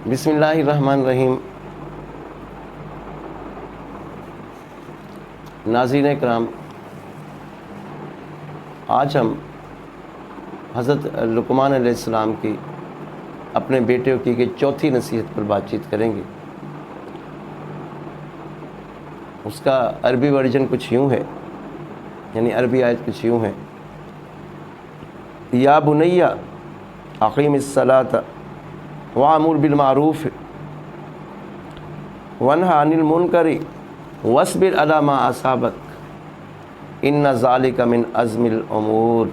بسم اللہ الرحمن الرحیم۔ ناظرین کرام، آج ہم حضرت لقمان علیہ السلام کی اپنے بیٹے کی کہ چوتھی نصیحت پر بات چیت کریں گے۔ اس کا عربی ورژن کچھ یوں ہے، یعنی عربی آیت کچھ یوں ہے: یا بنی اقیم الصلاۃ وامر بالمعروف وانھ عن المنکر واصبر علی ما اصابک ان ذلک من عزم الامور۔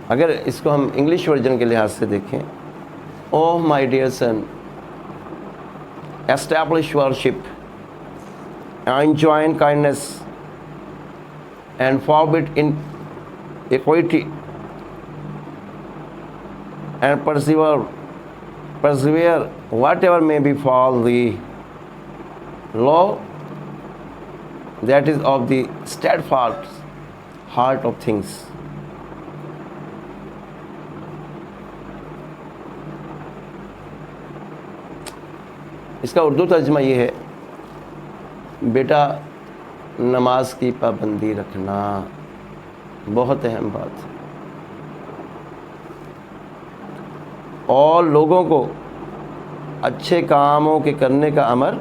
اگر اس کو ہم انگلش ورژن کے لحاظ سے دیکھیں: oh my dear son, establish worship, enjoin kindness, and forbid iniquity, and persevere whatever may befall thee. Lo, that is of the steadfast heart of things. اس کا اردو ترجمہ یہ ہے: بیٹا، نماز کی پابندی رکھنا بہت اہم بات ہے، اور لوگوں کو اچھے کاموں کے کرنے کا امر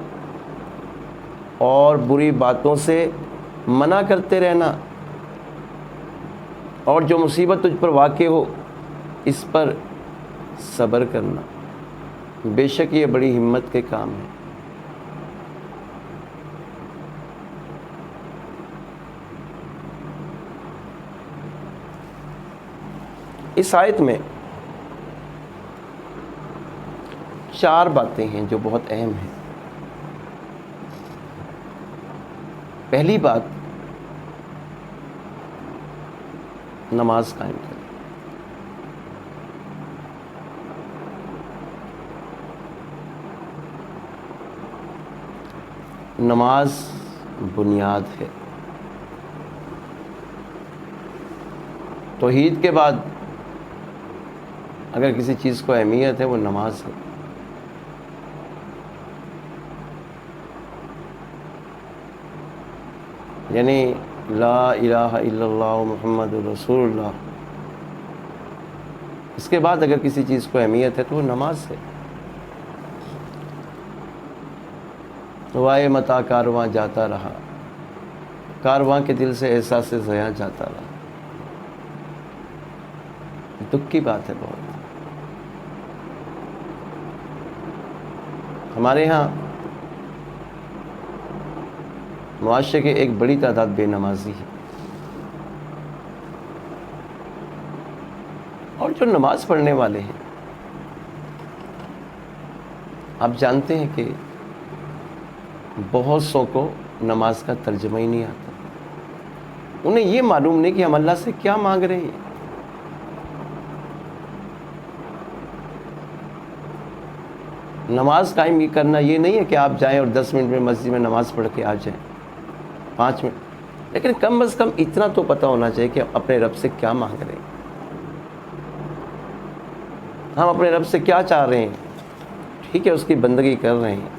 اور بری باتوں سے منع کرتے رہنا، اور جو مصیبت تجھ پر واقع ہو اس پر صبر کرنا۔ بے شک یہ بڑی ہمت کے کام ہے۔ اس آیت میں 4 باتیں ہیں جو بہت اہم ہیں۔ پہلی بات، نماز قائم کریں۔ نماز بنیاد ہے۔ توحید کے بعد اگر کسی چیز کو اہمیت ہے وہ نماز ہے۔ یعنی لا الہ الا اللہ محمد رسول اللہ، اس کے بعد اگر کسی چیز کو اہمیت ہے تو وہ نماز ہے۔ وائے متا کارواں جاتا رہا، کارواں کے دل سے احساس ضیاع جاتا رہا۔ دکھ کی بات ہے بہت۔ ہمارے ہاں معاشرے کے ایک بڑی تعداد بے نمازی ہے، اور جو نماز پڑھنے والے ہیں، آپ جانتے ہیں کہ بہت سو کو نماز کا ترجمہ ہی نہیں آتا۔ انہیں یہ معلوم نہیں کہ ہم اللہ سے کیا مانگ رہے ہیں۔ نماز قائم کرنا یہ نہیں ہے کہ آپ جائیں اور 10 منٹ میں مسجد میں نماز پڑھ کے آ جائیں، 5 منٹ، لیکن کم از کم اتنا تو پتہ ہونا چاہیے کہ اپنے رب سے کیا مانگ رہے ہیں، ہم اپنے رب سے کیا چاہ رہے ہیں۔ ٹھیک ہے، اس کی بندگی کر رہے ہیں،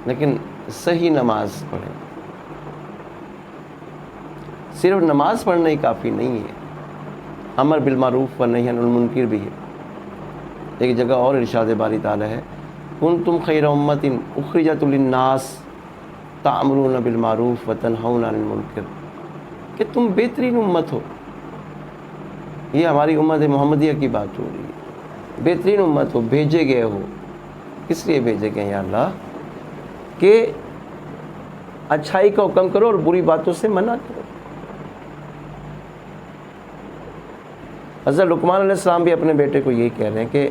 لیکن صحیح نماز پڑھیں۔ صرف نماز پڑھنا ہی کافی نہیں ہے، امر بالمعروف و نہی عن المنکر بھی ہے۔ ایک جگہ اور ارشاد باری تعالیٰ ہے: کنتم خیر امۃ اخرجت للناس تأمرون بالمعروف وتنہون عن المنکر، کہ تم بہترین امت ہو۔ یہ ہماری امت محمدیہ کی بات ہو رہی ہے۔ بہترین امت ہو، بھیجے گئے ہو۔ کس لیے بھیجے گئے یا اللہ؟ کہ اچھائی کا حکم کرو اور بری باتوں سے منع کرو۔ حضرت لقمان علیہ السلام بھی اپنے بیٹے کو یہی کہہ رہے ہیں کہ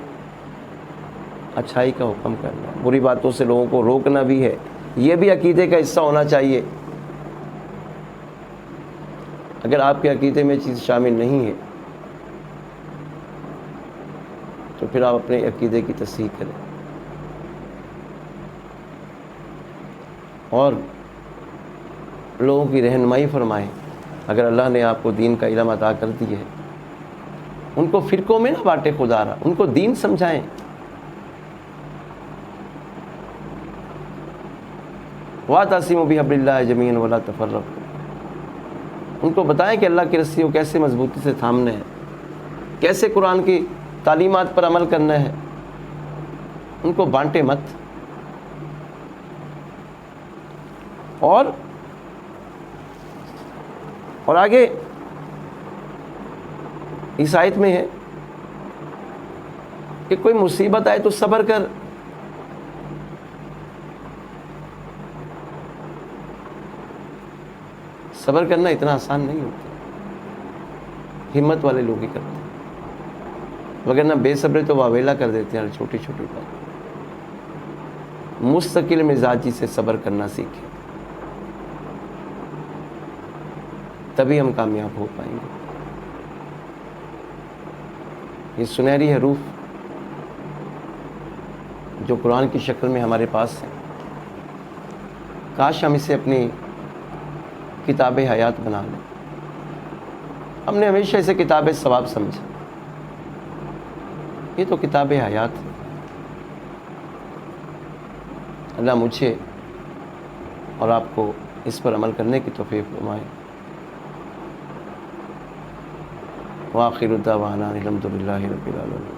اچھائی کا حکم کرنا، بری باتوں سے لوگوں کو روکنا بھی ہے۔ یہ بھی عقیدے کا حصہ ہونا چاہیے۔ اگر آپ کے عقیدے میں چیز شامل نہیں ہے تو پھر آپ اپنے عقیدے کی تصحیح کریں، اور لوگوں کی رہنمائی فرمائیں۔ اگر اللہ نے آپ کو دین کا علم عطا کر دی ہے ان کو فرقوں میں نہ بانٹے خدا را، ان کو دین سمجھائیں۔ وَاعْتَصِمُوا بِحَبْلِ اللَّهِ جَمِيعًا وَلَا تَفَرَّقُوا، ان کو بتائیں کہ اللہ کی رسی کو کیسے مضبوطی سے تھامنا ہے، کیسے قرآن کی تعلیمات پر عمل کرنا ہے، ان کو بانٹے مت۔ اور آگے اس آیت میں ہے کہ کوئی مصیبت آئے تو صبر کر، صبر کرنا اتنا آسان نہیں ہوتا، ہمت والے لوگ ہی کرتے ہیں، وگرنہ بے صبرے تو واویلا کر دیتے ہیں ہر چھوٹی چھوٹی بات۔ مستقل مزاجی سے صبر کرنا سیکھیں، تبھی ہم کامیاب ہو پائیں گے۔ یہ سنہری حروف جو قرآن کی شکل میں ہمارے پاس ہے، کاش ہم اسے اپنی کتاب حیات بنا لیں۔ ہم نے ہمیشہ اسے کتاب ثواب سمجھا، یہ تو کتاب حیات ہے۔ اللہ مجھے اور آپ کو اس پر عمل کرنے کی توفیق فرمائے۔ وآخر دعوانا الحمد للہ رب العالمین۔